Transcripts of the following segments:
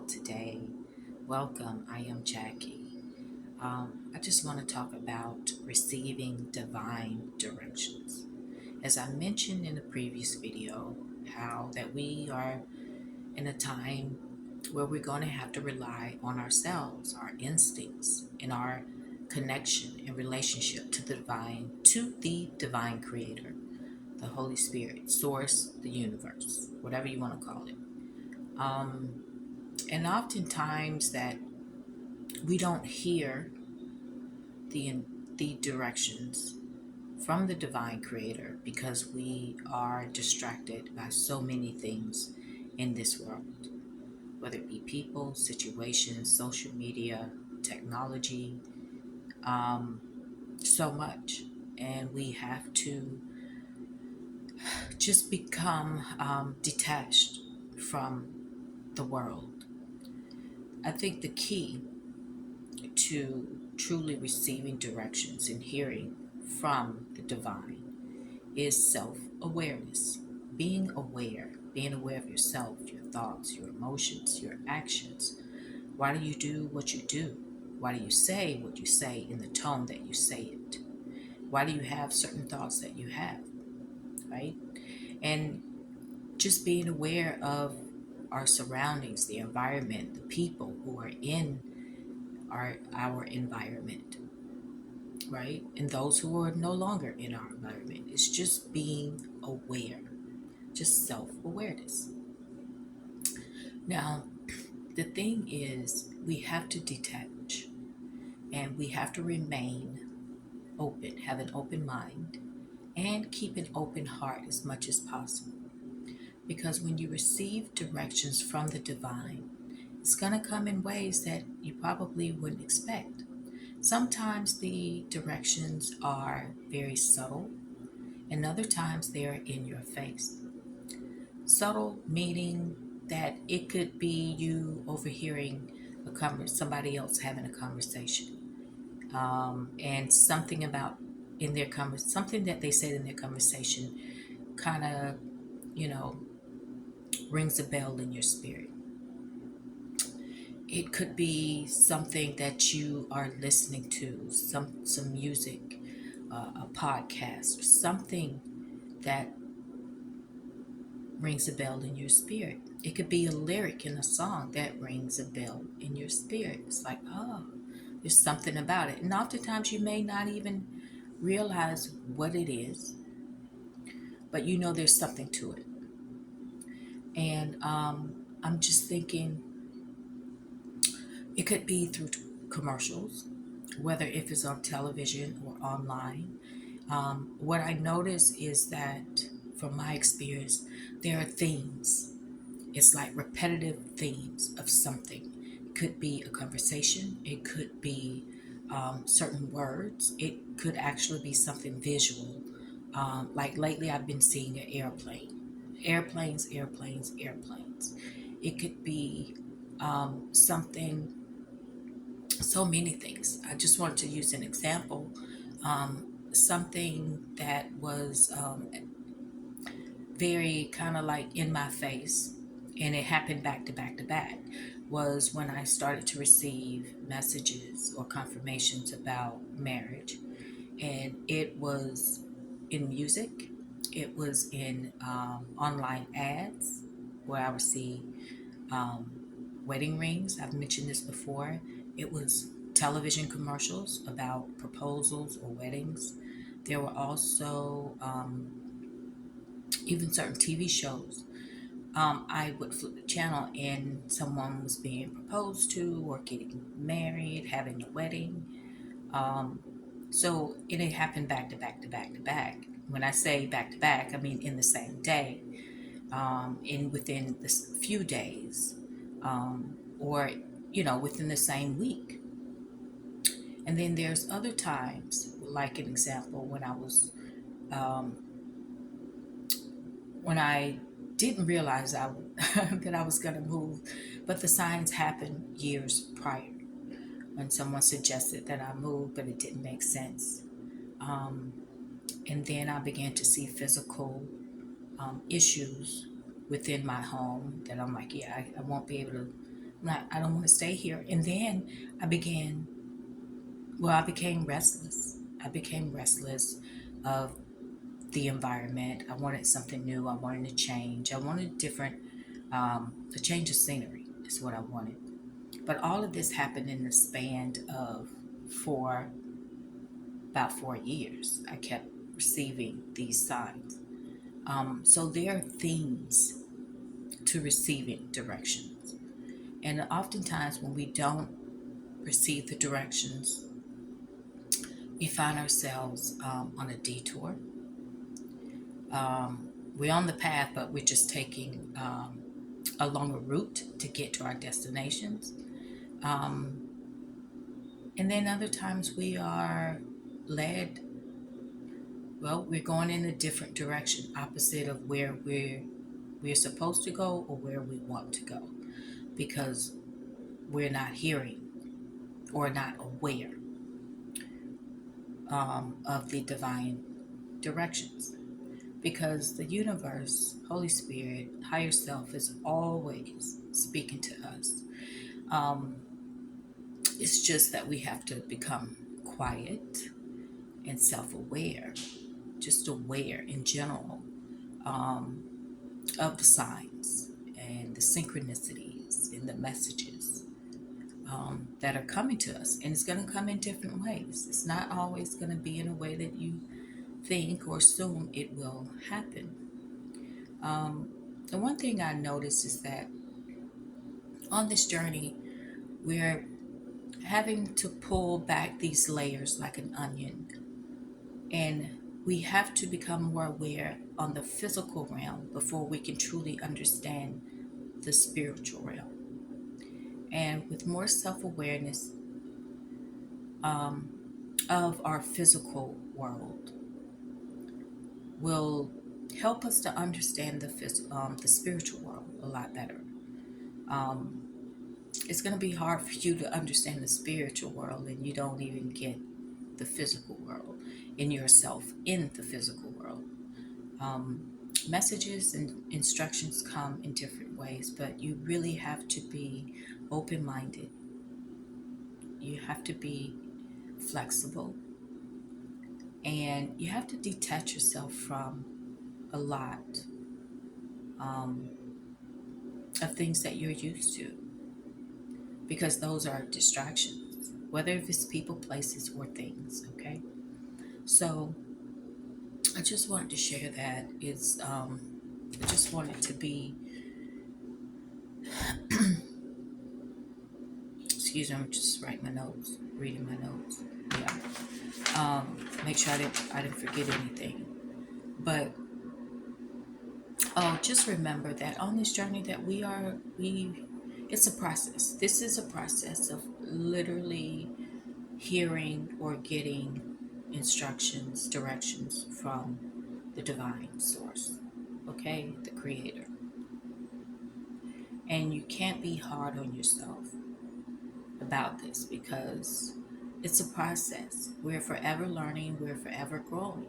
today. Welcome, I am Jackie. I just want to talk about receiving divine directions. As I mentioned in the previous video, how that we are in a time where we're going to have to rely on ourselves, our instincts, and our connection and relationship to the divine creator, the Holy Spirit, source, the universe, whatever you want to call it. Um, and oftentimes that we don't hear the the directions from the divine creator because we are distracted by so many things in this world, whether it be people, situations, social media, technology, um, so much. And we have to just become detached from the world. I think the key to truly receiving directions and hearing from the divine is self awareness. Being aware of yourself, your thoughts, your emotions, your actions. Why do you do what you do? Why do you say what you say in the tone that you say it? Why do you have certain thoughts that you have, right? And just being aware of our surroundings, the environment, the people who are in our environment, right? And those who are no longer in our environment. It's just being aware, just self awareness. Now, the thing is, we have to detach and we have to remain open, have an open mind, and keep an open heart as much as possible. Because when you receive directions from the divine, it's going to come in ways that you probably wouldn't expect. Sometimes the directions are very subtle, and other times they're in your face. Subtle meaning that it could be you overhearing somebody else having a conversation, and something about something that they said in their conversation kind of you know rings a bell in your spirit. It could be something that you are listening to, some music, a podcast, or something that rings a bell in your spirit. It could be a lyric in a song that rings a bell in your spirit. It's like, oh, there's something about it. And oftentimes you may not even realize what it is, but you know there's something to it. And I'm just thinking it could be through commercials, whether if it's on television or online. What I notice is that from my experience, there are themes. It's like repetitive themes of something. It could be a conversation, it could be certain words, it could actually be something visual. Like lately, I've been seeing an airplane. Airplanes, airplanes, airplanes. It could be something, so many things. I just wanted to use an example. Something that was very kind of like in my face, and it happened back to back to back, was when I started to receive messages or confirmations about marriage. And it was in music, it was in online ads where I would see um, wedding rings. I've mentioned this before. It was television commercials about proposals or weddings. There were also even certain TV shows. I would flip the channel and someone was being proposed to or getting married, having a wedding. Um, so it had happened back to back to back to back. When I say back to back, I mean in the same day, in within this few days, or within the same week. And then there's other times, like an example, um, when I didn't realize that I was going to move, but the signs happened years prior when someone suggested that I move, but it didn't make sense. Um, and then I began to see physical issues within my home that I'm like, yeah, I won't be able to I don't want to stay here. And then I began, I became restless. I became restless of the environment. I wanted something new. I wanted to change. I wanted a change of scenery is what I wanted. But all of this happened in the span of for about 4 years. I kept receiving these signs. So there are themes to receiving directions. And oftentimes, when we don't receive the directions, we find ourselves on a detour. We're on the path, but we're just taking a longer route to get to our destinations. Um, and then other times we are led, we're going in a different direction, opposite of where we're supposed to go or where we want to go, because we're not hearing or not aware of the divine directions. Because the universe, Holy Spirit, higher self is always speaking to us. Um, it's just that we have to become quiet and self aware, just aware in general um, of the signs and the synchronicities and the messages that are coming to us. And it's going to come in different ways. It's not always going to be in a way that you think or assume it will happen. Um, the one thing I noticed is that on this journey, we're having to pull back these layers like an onion. And we have to become more aware on the physical realm before we can truly understand the spiritual realm. And with more self awareness um, of our physical world, will help us to understand the spiritual world a lot better. Um, it's going to be hard for you to understand the spiritual world and you don't even get the physical world in yourself in the physical world. Um, Messages and instructions come in different ways, but you really have to be open minded. You have to be flexible and you have to detach yourself from a lot um, of things that you're used to because those are distractions, whether if it's people, places, or things. Okay, so I just wanted to share that. I just wanted to be, excuse me, I'm just writing my notes, reading my notes. Yeah. Make sure I didn't forget anything. But just remember that on this journey that it's a process. This is a process of literally hearing or getting instructions, directions from the divine source, okay, the creator. And you can't be hard on yourself about this because it's a process. We're forever learning, we're forever growing.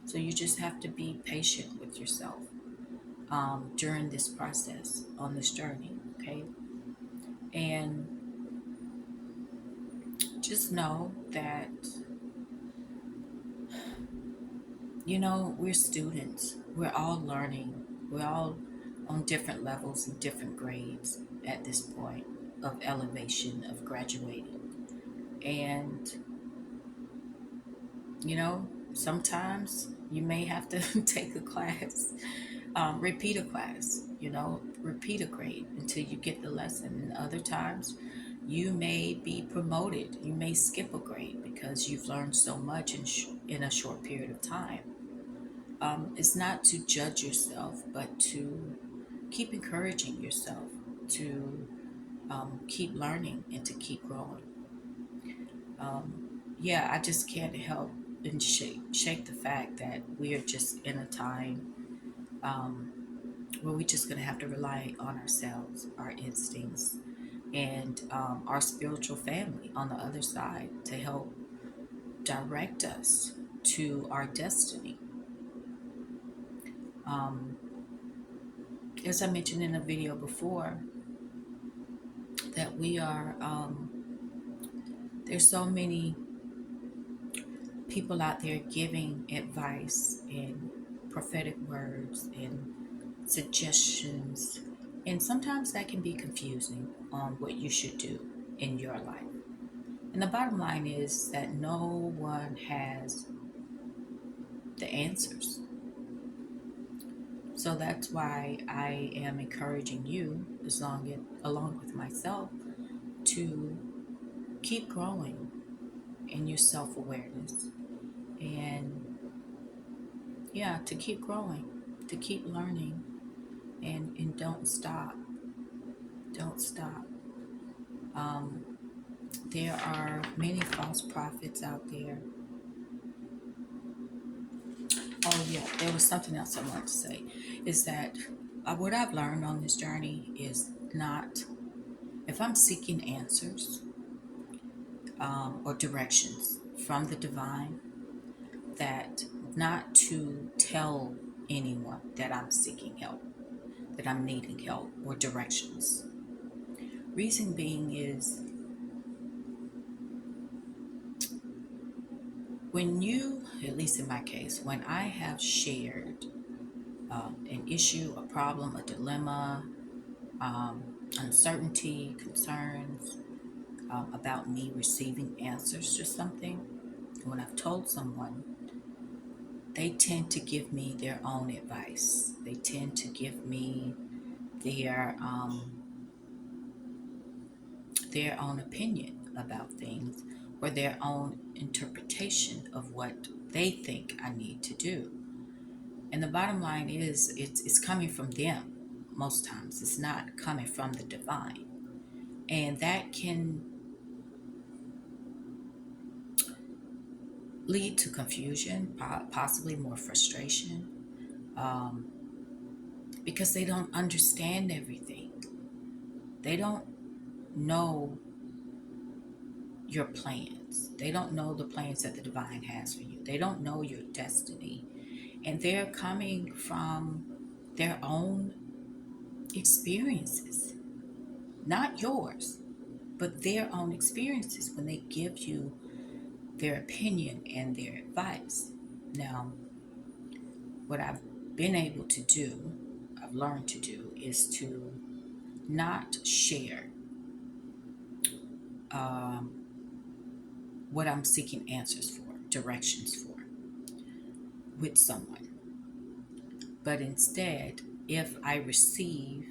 So you just have to be patient with yourself during this process on this journey, okay? And just know that, we're students. We're all learning. We're all on different levels and different grades at this point of elevation, of graduating. And, sometimes you may have to take a class, repeat a class, repeat a grade until you get the lesson. And other times you may be promoted. You may skip a grade because you've learned so much in a short period of time. It's not to judge yourself, but to keep encouraging yourself to keep learning and to keep growing. Yeah, I just can't help and shake the fact that we are just in a time um, where we're just going to have to rely on ourselves, our instincts, and our spiritual family on the other side to help direct us to our destiny. Um, as I mentioned in a video before, we are, there's so many people out there giving advice and prophetic words and suggestions, and sometimes that can be confusing on what you should do in your life. And the bottom line is that no one has the answers. So that's why I am encouraging you, along with myself, to keep growing in your self awareness, and yeah, to keep growing, to keep learning, and don't stop. Don't stop. Um, there are many false prophets out there. Oh yeah, there was something else I wanted to say. Is that what I've learned on this journey is not, if I'm seeking answers or directions from the divine, that not to tell anyone that I'm seeking help, that I'm needing help or directions. Reason being is, when you, at least in my case, when I have shared an issue, a problem, a dilemma, uncertainty, concerns about me receiving answers to something, when I've told someone, they tend to give me their own advice. They tend to give me their their own opinion about things, or their own interpretation of what they think I need to do. And the bottom line is, it's coming from them most times. It's not coming from the divine. And that can lead to confusion, possibly more frustration, um, because they don't understand everything. They don't know your plans. They don't know the plans that the divine has for you. They don't know your destiny. And they're coming from their own experiences, not yours, but their own experiences when they give you their opinion and their advice. Now, what I've been able to do, I've learned to do, is to not share um, what I'm seeking answers for, directions for, with someone. But instead, if I receive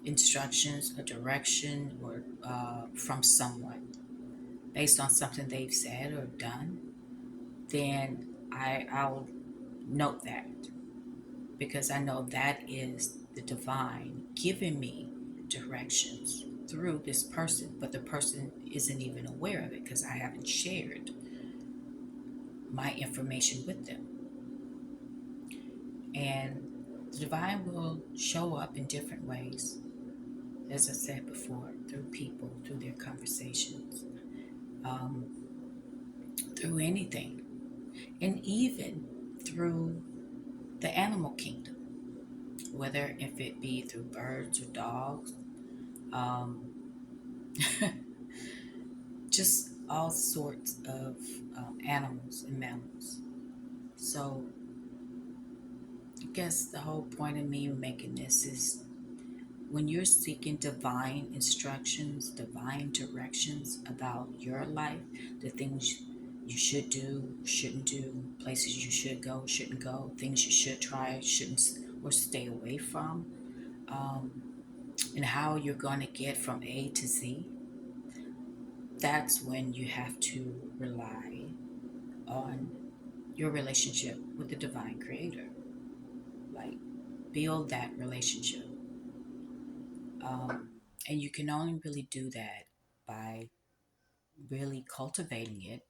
instructions, a direction, or from someone based on something they've said or done, then I'll note that, because I know that is the divine giving me directions through this person, but the person isn't even aware of it because I haven't shared my information with them. And the divine will show up in different ways, as I said before, through people, through their conversations, um, through anything, and even through the animal kingdom, whether if it be through birds or dogs, um, just all sorts of animals and mammals. So I guess the whole point of me making this is, when you're seeking divine instructions, divine directions about your life, the things you should do, shouldn't do, places you should go, shouldn't go, things you should try, shouldn't, or stay away from, um, and how you're going to get from A to Z, that's when you have to rely on your relationship with the divine creator. Like, build that relationship. Um, and you can only really do that by really cultivating it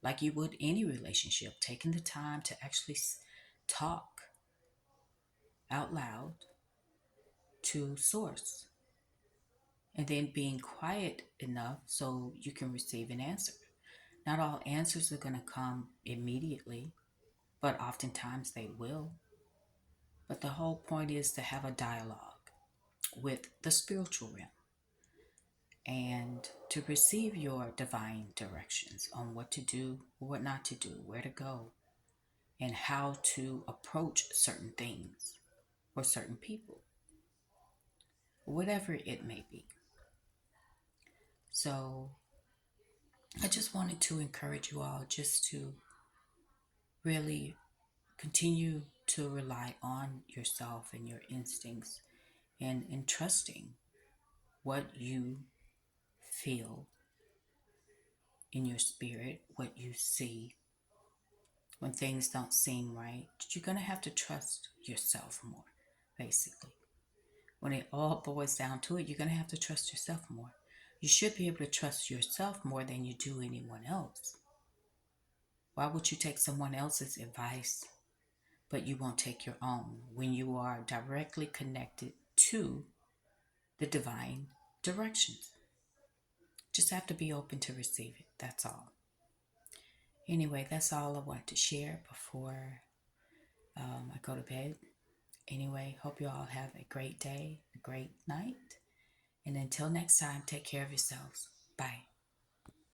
like you would any relationship, taking the time to actually talk out loud to source, and then being quiet enough so you can receive an answer. Not all answers are going to come immediately, but oftentimes they will. But the whole point is to have a dialogue with the spiritual realm, and to receive your divine directions on what to do, what not to do, where to go, and how to approach certain things or certain people, whatever it may be. So I just wanted to encourage you all just to really continue to rely on yourself and your instincts and trusting what you feel in your spirit, what you see when things don't seem right. You're going to have to trust yourself more, basically. When it all boils down to it, you're going to have to trust yourself more. You should be able to trust yourself more than you do anyone else. Why would you take someone else's advice, but you won't take your own when you are directly connected to the divine directions? Just have to be open to receive it. That's all. Anyway, that's all I wanted to share before I go to bed. Anyway, hope you all have a great day, a great night. And until next time, take care of yourselves. Bye.